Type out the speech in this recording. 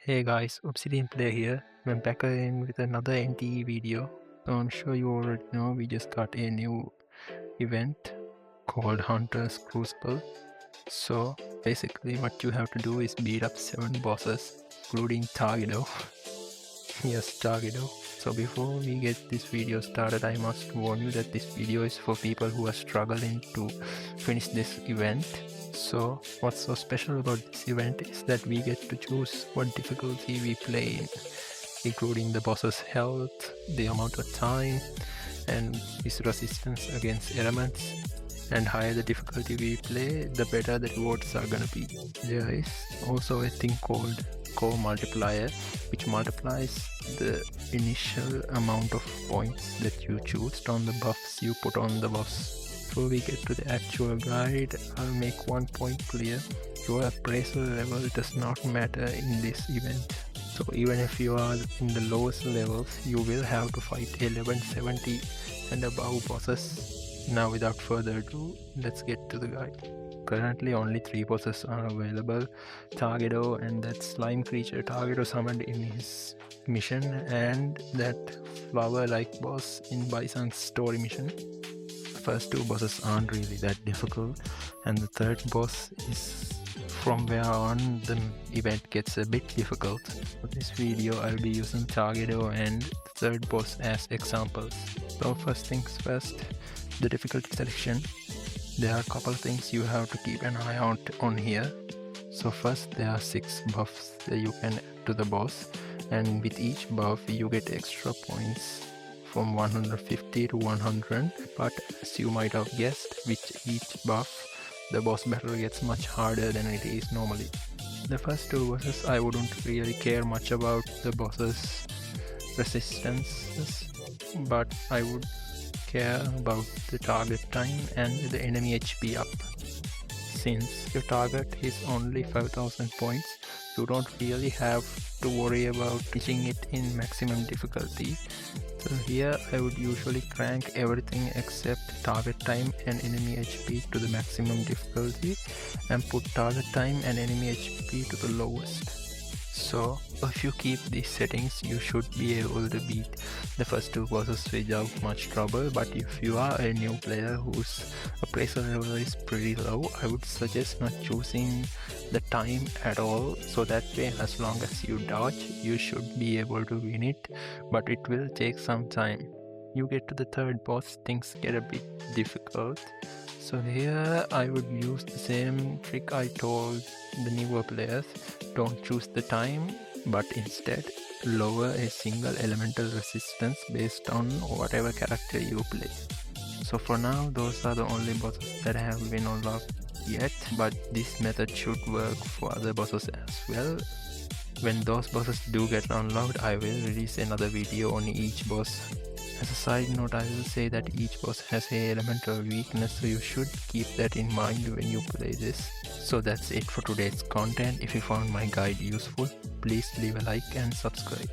Hey guys, Obsidian Player here. I'm back again with another NTE video. So I'm sure you already know we just got a new event called Hunter's Crucible. So basically what you have to do is beat up 7 bosses, including Tagedo. Yes, Tagedo. So before we get this video started, I must warn you that this video is for people who are struggling to finish this event. So what's so special about this event is that we get to choose what difficulty we play in, including the boss's health, the amount of time, and his resistance against elements. And higher the difficulty we play, the better the rewards are gonna be. There is also a thing called core multiplier, which multiplies the initial amount of points that you choose on the buffs you put on the boss. Before we get to the actual guide, I'll make one point clear. Your appraisal level does not matter in this event. So even if you are in the lowest levels, you will have to fight 1170 and above bosses. Now without further ado, let's get to the guide. Currently only 3 bosses are available. Tagedo and that slime creature Tagedo summoned in his mission, and that flower-like boss in Bison's story mission. The first 2 bosses aren't really that difficult, and the third boss is from where on the event gets a bit difficult. For this video I'll be using Tagedo and the third boss as examples. So first things first, the difficulty selection. There are a couple of things you have to keep an eye out on here. So first, there are 6 buffs that you can add to the boss, and with each buff you get extra points from 150 to 100, but as you might have guessed, with each buff the boss battle gets much harder than it is normally. The first 2 bosses I wouldn't really care much about the boss's resistances, but I would care about the target time and the enemy HP up. Since your target is only 5000 points, you don't really have to worry about reaching it in maximum difficulty. So here I would usually crank everything except target time and enemy HP to the maximum difficulty, and put target time and enemy HP to the lowest. So if you keep these settings, you should be able to beat the first 2 bosses without much trouble. But if you are a new player whose appraisal level is pretty low, I would suggest not choosing the time at all, so that way as long as you dodge, you should be able to win it, but it will take some time. You get to the third boss, things get a bit difficult. So here I would use the same trick I told the newer players. Don't choose the time, but instead lower a single elemental resistance based on whatever character you play. So for now, those are the only bosses that have been unlocked yet, but this method should work for other bosses as well. When those bosses do get unlocked, I will release another video on each boss. As a side note, I will say that each boss has a elemental weakness, so you should keep that in mind when you play this. So that's it for today's content. If you found my guide useful, please leave a like and subscribe.